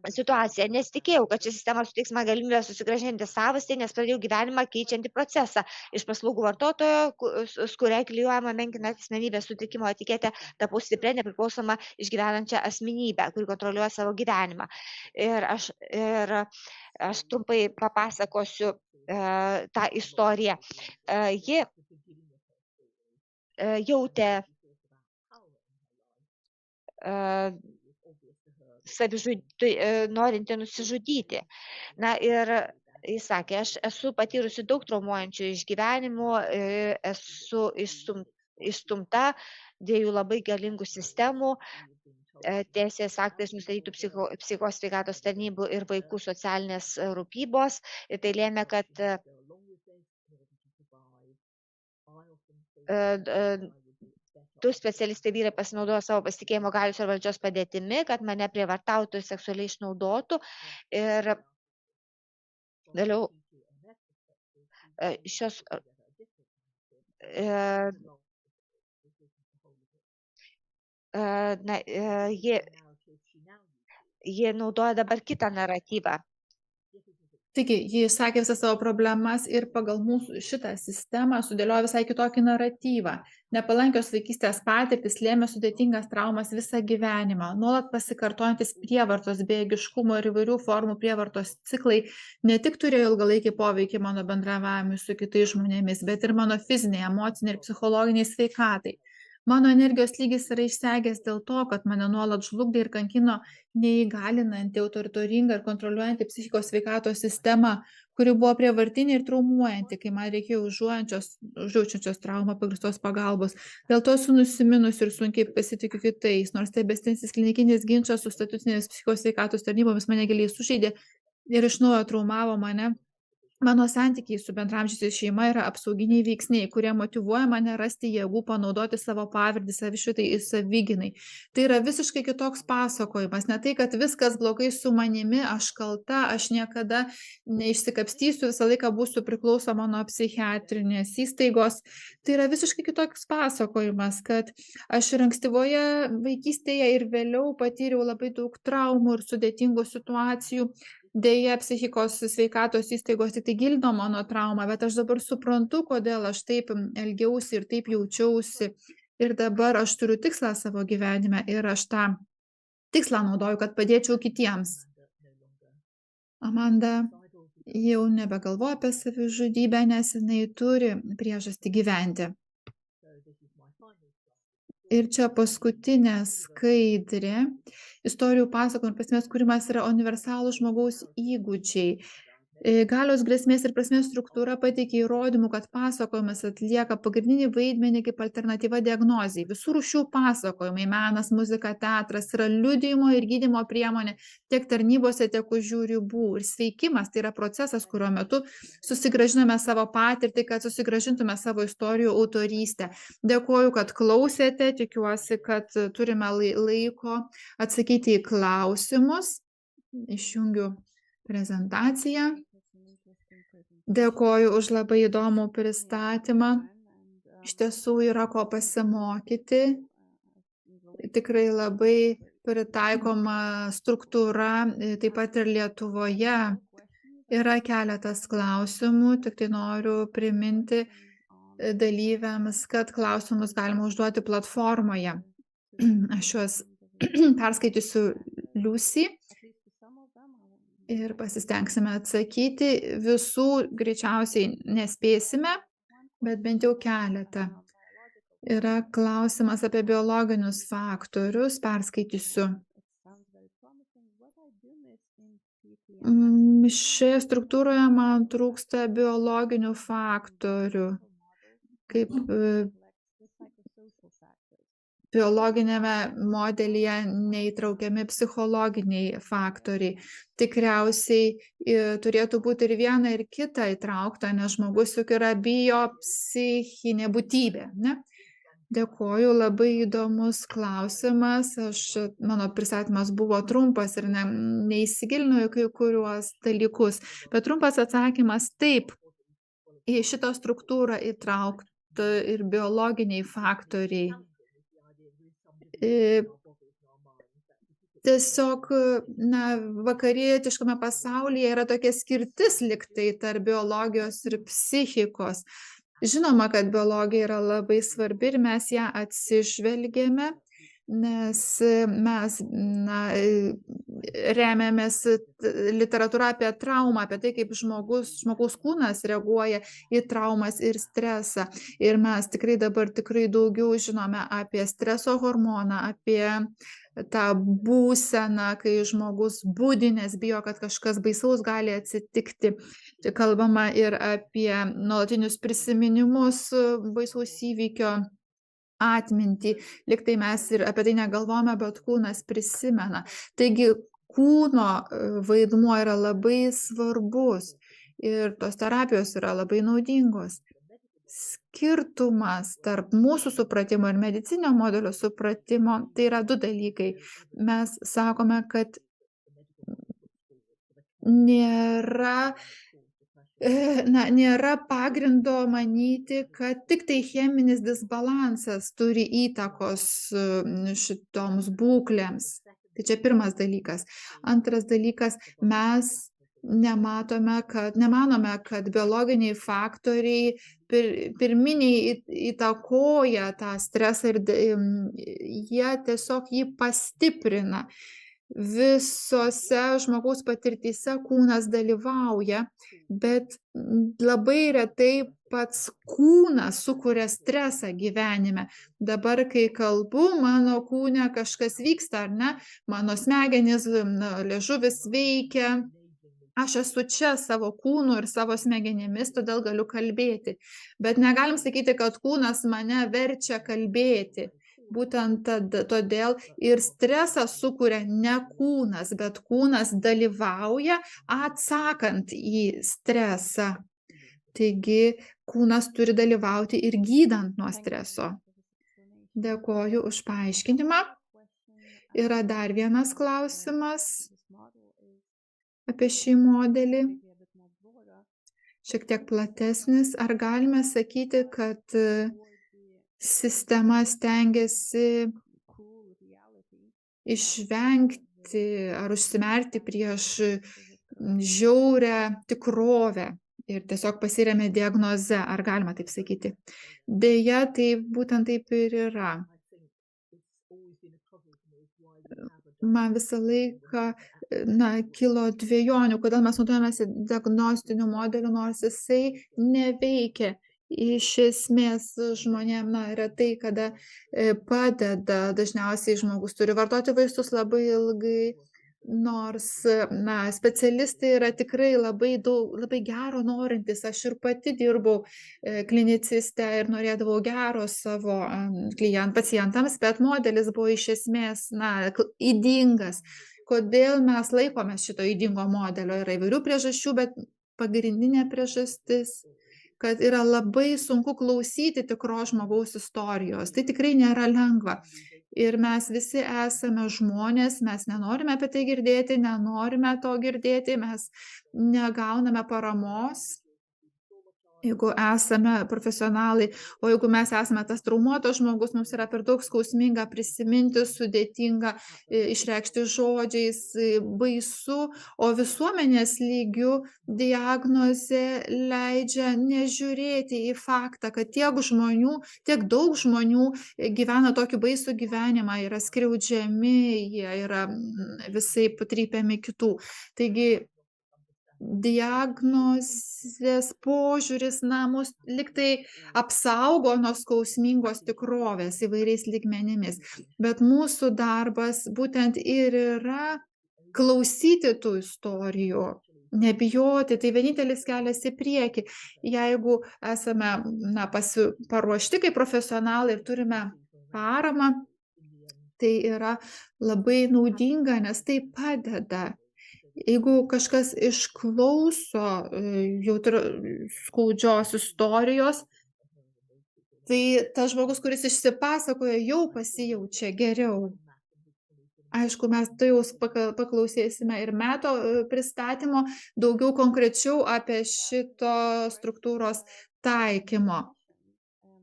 situaciją. Nesitikėjau, kad ši sistema suteiks man galimybę susigrąžinti savastį, nes pradėjau gyvenimą keičiantį procesą. Iš paslaugų vartotojo, su kuria klijuojama menkinanti asmenybės sutrikimo etiketė, tapau stiprią, nepriklausomą išgyvenančią asmenybę, kuri kontroliuoja savo gyvenimą. Ir aš trumpai papasakosiu tą istoriją. Ji jautė norinti nusižudyti. Na ir jis sakė, aš esu patyrusi daug traumuojančių išgyvenimų, esu išstumta dviejų labai galingų sistemų, teisės aktais nustatytų psichikos sveikatos tarnybų ir vaikų socialinės rūpybos. Ir tai lėmė, kad du specialistai vyrai pasinaudojo savo pasitikėjimo galios ir valdžios padėtimi, kad mane prievartautų ir seksualiai išnaudotų. Ir vėliau šios jie naudoja dabar kitą naratyvą. Taigi, ji išsakė visas savo problemas ir pagal mūsų šitą sistemą sudėliojo visai kitokį naratyvą. Nepalankios vaikystės patirtis lėmė sudėtingas traumas visą gyvenimą. Nuolat pasikartojantis prievartos, bejėgiškumo ir įvairių formų prievartos ciklai ne tik turėjo ilgalaikį poveikį mano bendravimui su kitais žmonėmis, bet ir mano fiziniai, emociniai ir psichologiniai sveikatai. Mano energijos lygis yra išsegęs dėl to, kad mane nuolat žlugdė ir kankino neįgalinanti, autoritaringa ir kontroliuojanti psichikos sveikatos sistema, kuri buvo prievartinė ir traumuojanti, kai man reikėjo užjaučiančios traumą pagristos pagalbos. Dėl to esu nusiminusi ir sunkiai pasitikiu kitais, nors stebestinsis klinikinis ginčas su statutinėmis psichikos sveikatos tarnybomis mane giliai sužeidė ir iš naujo traumavo mane. Mano santykiai su bendraamžiais šeima yra apsauginiai veiksniai, kurie motyvuoja mane rasti jėgų panaudoti savo pavyzdį savišvitai ir savigynai. Tai yra visiškai kitoks pasakojimas. Ne tai, kad viskas blogai su manimi, aš kalta, aš niekada neišsikapstysiu, visą laiką būsiu priklausoma nuo psichiatrinės įstaigos. Tai yra visiškai kitoks pasakojimas, kad aš ir ankstyvoje vaikystėje ir vėliau patyriau labai daug traumų ir sudėtingų situacijų. Deja, psichikos sveikatos įstaigos tik tai gilino mano traumą, bet aš dabar suprantu, kodėl aš taip elgiausi ir taip jaučiausi. Ir dabar aš turiu tikslą savo gyvenime ir aš tą tikslą naudoju, kad padėčiau kitiems. Amanda jau nebegalvoja apie savižudybę, nes jinai turi priežastį gyventi. Ir čia paskutinė skaidrė. Istorijų pasakojimo ir prasmės kūrimas yra universalūs žmogaus įgūdžiai. Galios, grėsmės ir prasmės struktūra pateikia įrodymų, kad pasakojimas atlieka pagrindinį vaidmenį kaip alternatyva diagnozijai. Visų rūšių pasakojimai, menas, muzika, teatras yra liudijimo ir gydymo priemonė tiek tarnybose, tiek už jų ribų. Ir sveikimas tai yra procesas, kurio metu susigrąžiname savo patirtį, kad susigrąžintume savo istorijų autorystę. Dėkuoju, kad klausėte, tikiuosi, kad turime laiko atsakyti į klausimus. Išjungiu prezentaciją. Dėkoju už labai įdomų pristatymą. Iš tiesų yra ko pasimokyti. Tikrai labai pritaikoma struktūra, taip pat ir Lietuvoje. Yra keletas klausimų, tik tai noriu priminti dalyviams, kad klausimus galima užduoti platformoje. Aš juos perskaitysiu Liusi. ir pasistengsime atsakyti. Visų greičiausiai nespėsime, bet bent jau keletą. Yra klausimas apie biologinius faktorius, perskaitysiu. Šioje struktūroje man trūksta biologinių faktorių, kaip biologinėme modelyje neįtraukiami psichologiniai faktoriai. Tikriausiai turėtų būti ir viena, ir kita įtraukta, nes žmogus juk yra biopsichinė būtybė, ne? Dėkoju, labai įdomus klausimas. Mano pristatymas buvo trumpas ir neįsigilinau į kai kuriuos dalykus, bet trumpas atsakymas taip, į šitą struktūrą įtraukta ir biologiniai faktoriai. Tiesiog, vakarietiškame pasaulyje yra tokia skirtis liktai tarp biologijos ir psichikos. Žinoma, kad biologija yra labai svarbi ir mes ją atsižvelgėme, nes mes remiamės literatūra apie traumą, apie tai, kaip žmogaus kūnas reaguoja į traumas ir stresą. Ir mes tikrai dabar daugiau žinome apie streso hormoną, apie tą būseną, kai žmogus budi, nes bijo, kad kažkas baisaus gali atsitikti. Čia kalbama ir apie nuolatinius prisiminimus baisaus įvykio, atmintį. Liktai mes ir apie tai negalvojame, bet kūnas prisimena. Taigi kūno vaidmuo yra labai svarbus ir tos terapijos yra labai naudingos. Skirtumas tarp mūsų supratimo ir medicinio modelio supratimo, tai yra du dalykai. Mes sakome, kad nėra pagrindo manyti, kad tik tai cheminis disbalansas turi įtakos šitoms būklėms. Tai čia pirmas dalykas. Antras dalykas, mes nemanome, kad biologiniai faktoriai pirminiai įtakoja tą stresą ir jie tiesiog jį pastiprina. Visose žmogaus patirtyse kūnas dalyvauja, bet labai retai pats kūnas sukuria stresą gyvenime. Dabar, kai kalbu, mano kūne kažkas vyksta, ar ne? Mano smegenys, liežuvis veikia. Aš esu čia savo kūnu ir savo smegenimis, todėl galiu kalbėti. Bet negalim sakyti, kad kūnas mane verčia kalbėti. Būtent todėl ir stresą sukuria ne kūnas, bet kūnas dalyvauja atsakant į stresą. Taigi kūnas turi dalyvauti ir gydant nuo streso. Dėkoju už paaiškinimą. Yra dar vienas klausimas apie šį modelį, šiek tiek platesnis. Ar galime sakyti, kad sistema stengiasi išvengti ar užsimerkti prieš žiaurią tikrovę ir tiesiog pasiremia diagnoze? Ar galima taip sakyti? Deja, tai būtent taip ir yra. Man visą laiką kilo dvejonių, kodėl mes naudojamės diagnostiniu modeliu, nors jisai neveikia. Iš esmės žmonėms retai kada padeda, dažniausiai žmogus turi vartoti vaistus labai ilgai, nors specialistai yra tikrai labai gero norintys. Aš ir pati dirbau kliniciste ir norėdavau gero savo pacientams, bet modelis buvo iš esmės ydingas. Kodėl mes laikomės šito ydingo modelio? Yra įvairių priežasčių, bet pagrindinė priežastis, kad yra labai sunku klausyti tikros žmogaus istorijos. Tai tikrai nėra lengva. Ir mes visi esame žmonės, mes nenorime apie tai girdėti, nenorime to girdėti, mes negauname paramos, jeigu esame profesionalai, o jeigu mes esame tas traumuotas žmogus, mums yra per daug skausminga prisiminti, sudėtinga išreikšti žodžiais, baisu, o visuomenės lygių diagnozė leidžia nežiūrėti į faktą, kad tiek daug žmonių gyvena tokį baisų gyvenimą, yra skriaudžiami, jie yra visai patrypiami kitų. Taigi diagnozės požiūris, mus liktai apsaugo nuo skausmingos tikrovės įvairiais lygmenimis. Bet mūsų darbas būtent ir yra klausyti tų istorijų, nebijoti, tai vienintelis kelias į priekį. Jeigu esame paruošti kaip profesionalai ir turime paramą, tai yra labai naudinga, nes tai padeda. Jeigu kažkas išklauso skaudžios istorijos, tai tas žmogus, kuris išsipasakoja, jau pasijaučia geriau. Aišku, mes tai jau paklausėsime ir meto pristatymo, daugiau konkrečiau apie šito struktūros taikymo.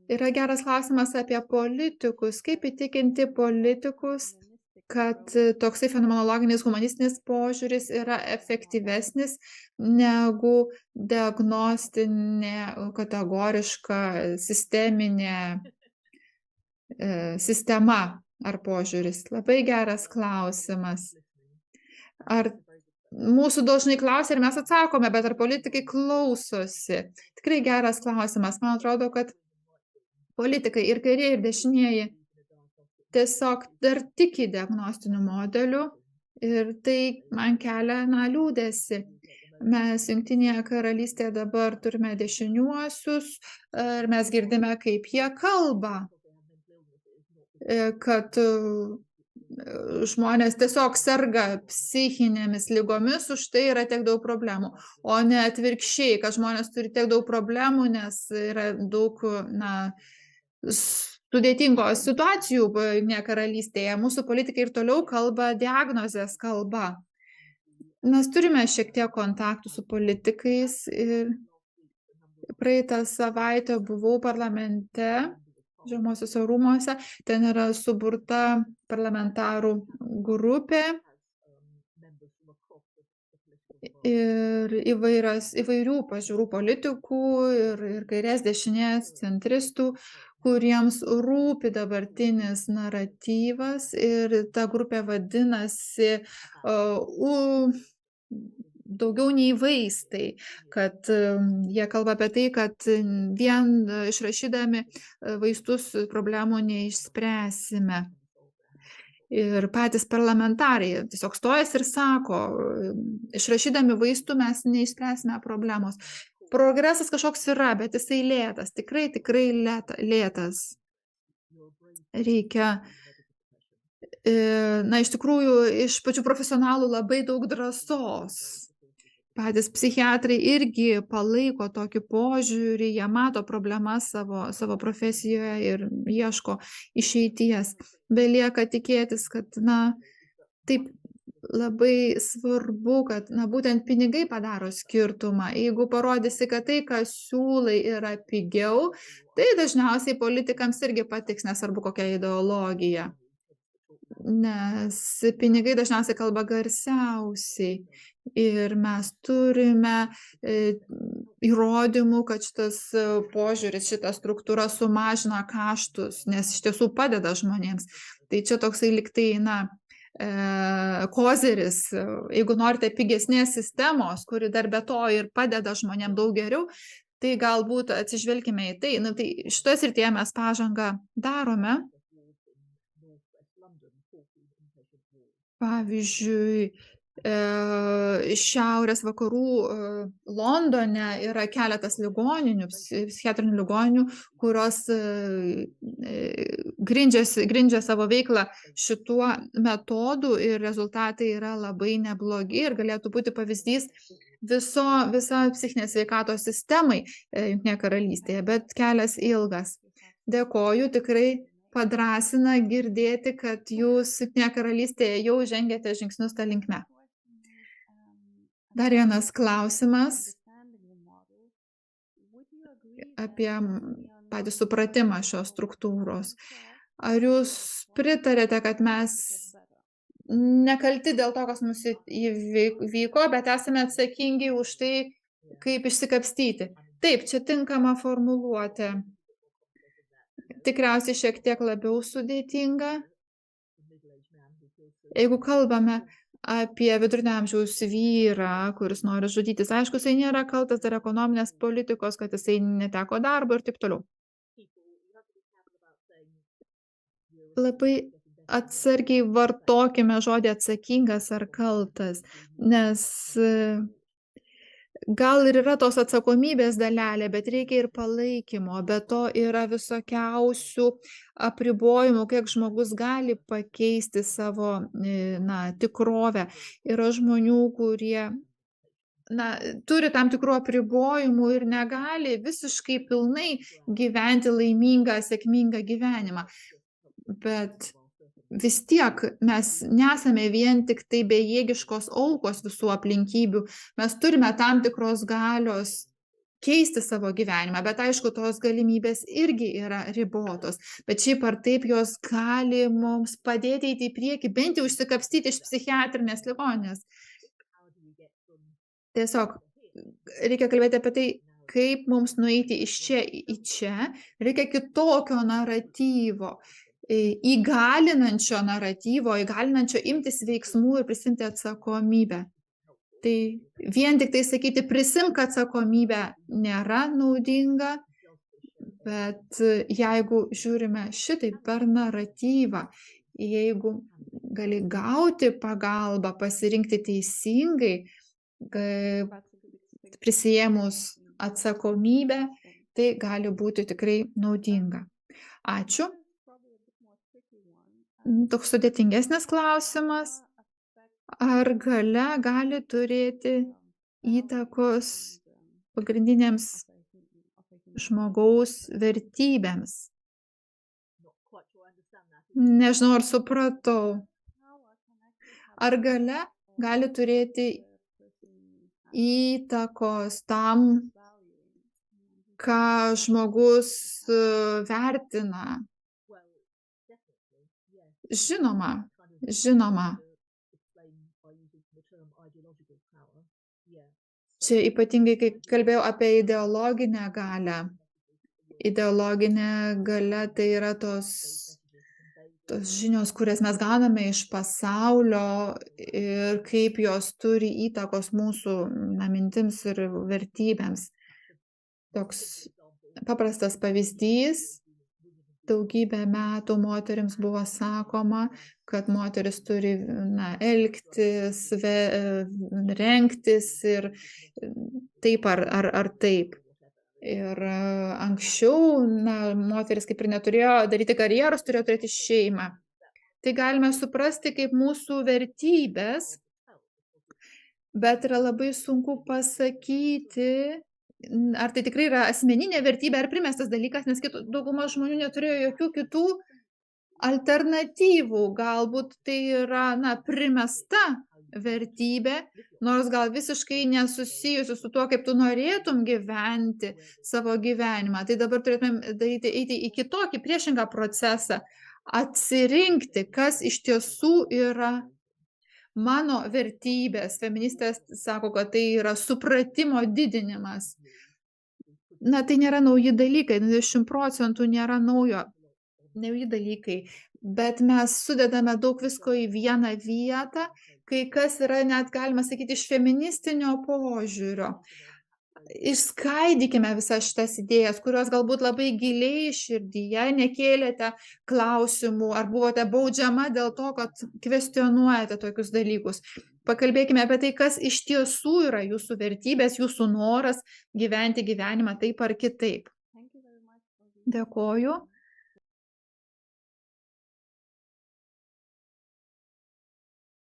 Yra geras klausimas apie politikus. Kaip įtikinti politikus, kad toksai fenomenologinis humanistinis požiūris yra efektyvesnis negu diagnostinė, kategoriška, sisteminė sistema ar požiūris. Labai geras klausimas. Ar mūsų dažnai klausia ir mes atsakome, bet ar politikai klausosi? Tikrai geras klausimas. Man atrodo, kad politikai ir kairieji, ir dešinieji tiesiog dar tiki diagnostiniu modeliu ir tai man kelia liūdesį. Mes Jungtinėje karalystėje dabar turime dešiniuosius ir mes girdime, kaip jie kalba, kad žmonės tiesiog serga psichinėmis ligomis, už tai yra tiek daug problemų, o ne atvirkščiai, kad žmonės turi tiek daug problemų, nes yra daug sudėtingos situacijų Jungtinėje karalystėje. Mūsų politikai ir toliau kalba diagnozės kalba. Mes turime šiek tiek kontaktų su politikais ir praeitą savaitę buvau parlamente, Žemuosiuose rūmuose, ten yra suburta parlamentarų grupė ir įvairių pažiūrų politikų ir kairės, dešinės, centristų, kuriems rūpi dabartinis naratyvas ir ta grupė vadinasi daugiau nei vaistai, kad jie kalba apie tai, kad vien išrašydami vaistus problemų neišspręsime. Ir patys parlamentarai tiesiog stojasi ir sako, išrašydami vaistų mes neišspręsime problemos. Progresas kažkoks yra, bet jisai lėtas, tikrai lėtas. Reikia, iš tikrųjų, iš pačių profesionalų labai daug drąsos. Patys psichiatrai irgi palaiko tokį požiūrį, jie mato problemas savo profesijoje ir ieško išeities. Belieka tikėtis, kad taip labai svarbu, kad būtent pinigai padaro skirtumą. Jeigu parodysi, kad tai, ką siūlai, yra pigiau, tai dažniausiai politikams irgi patiks, nesvarbu kokia ideologija. Nes pinigai dažniausiai kalba garsiausiai. Ir mes turime įrodymų, kad šitas požiūris, šita struktūra sumažina kaštus, nes iš tiesų padeda žmonėms. Tai čia toksai liktai, koziris, jeigu norite pigesnės sistemos, kuri dar be to ir padeda žmonėms daug geriau, tai galbūt atsižvelkime į tai. Tai šitoje srityje mes pažangą darome. Pavyzdžiui, šiaurės vakarų Londone yra keletas ligoninių, psichiatrinių ligoninių, kurios grindžia savo veiklą šituo metodu ir rezultatai yra labai neblogi ir galėtų būti pavyzdys visa psichinės sveikatos sistemai Jungtinėje karalystėje, bet kelias ilgas. Dėkoju, tikrai padrąsina girdėti, kad jūs Jungtinėje karalystėje jau žengėte žingsnius tą linkme. Dar vienas klausimas apie patį supratimą šios struktūros. Ar jūs pritarėte, kad mes nekalti dėl to, kas mums įvyko, bet esame atsakingi už tai, kaip išsikapstyti? Taip, čia tinkama formuluotė. Tikriausiai šiek tiek labiau sudėtinga. Jeigu kalbame apie vidurinio amžiaus vyrą, kuris nori žudytis. Aišku, jisai nėra kaltas dėl ekonominės politikos, kad jisai neteko darbo ir taip toliau. Labai atsargiai vartokime žodį atsakingas ar kaltas, nes gal ir yra tos atsakomybės dalelė, bet reikia ir palaikymo. Be to yra visokiausių apribojimų, kiek žmogus gali pakeisti savo tikrovę. Yra žmonių, kurie turi tam tikrų apribojimų ir negali visiškai pilnai gyventi laimingą, sėkmingą gyvenimą. Bet vis tiek mes nesame vien tik tai bejėgiškos aukos visų aplinkybių. Mes turime tam tikros galios keisti savo gyvenimą, bet aišku, tos galimybės irgi yra ribotos. Bet šiaip ar taip jos gali mums padėti eiti į priekį, bent jau išsikapstyti iš psichiatrinės ligoninės. Tiesiog reikia kalbėti apie tai, kaip mums nueiti iš čia į čia. Reikia kitokio naratyvo, įgalinančio naratyvo, įgalinančio imtis veiksmų ir prisimti atsakomybę. Tai vien tik tai sakyti, prisimk atsakomybę nėra naudinga, bet jeigu žiūrime šitaip per naratyvą, jeigu gali gauti pagalbą, pasirinkti teisingai, prisijėmus atsakomybę, tai gali būti tikrai naudinga. Ačiū. Toks sudėtingesnis klausimas. Ar galia gali turėti įtakos pagrindinėms žmogaus vertybėms? Nežinau, ar supratau. Ar galia gali turėti įtakos tam, ką žmogus vertina? Žinoma. Čia ypatingai, kai kalbėjau apie ideologinę galią. Ideologinė galia tai yra tos žinios, kurias mes gauname iš pasaulio ir kaip jos turi įtakos mūsų mintims ir vertybėms. Toks paprastas pavyzdys. Daugybę metų moterims buvo sakoma, kad moteris turi elgtis, rengtis ir taip ar taip. Ir anksčiau moteris kaip ir neturėjo daryti karjeros, turėjo turėti šeimą. Tai galime suprasti kaip mūsų vertybės, bet yra labai sunku pasakyti, ar tai tikrai yra asmeninė vertybė ar primestas dalykas, nes dauguma žmonių neturėjo jokių kitų alternatyvų. Galbūt tai yra primesta vertybė, nors gal visiškai nesusijusi su tuo, kaip tu norėtum gyventi savo gyvenimą. Tai dabar turėtume eiti į kitokį priešingą procesą, atsirinkti, kas iš tiesų yra mano vertybės. Feministės sako, kad tai yra supratimo didinimas. Tai nėra nauji dalykai, 20% nėra nauji dalykai, bet mes sudedame daug visko į vieną vietą, kai kas yra net, galima sakyti, iš feministinio požiūrio. Išskaidykime visas šitas idėjas, kurios galbūt labai giliai širdyje nekėlėte klausimų, ar buvote baudžiama dėl to, kad kvestionuojate tokius dalykus. Pakalbėkime apie tai, kas iš tiesų yra jūsų vertybės, jūsų noras gyventi gyvenimą taip ar kitaip. Dėkoju.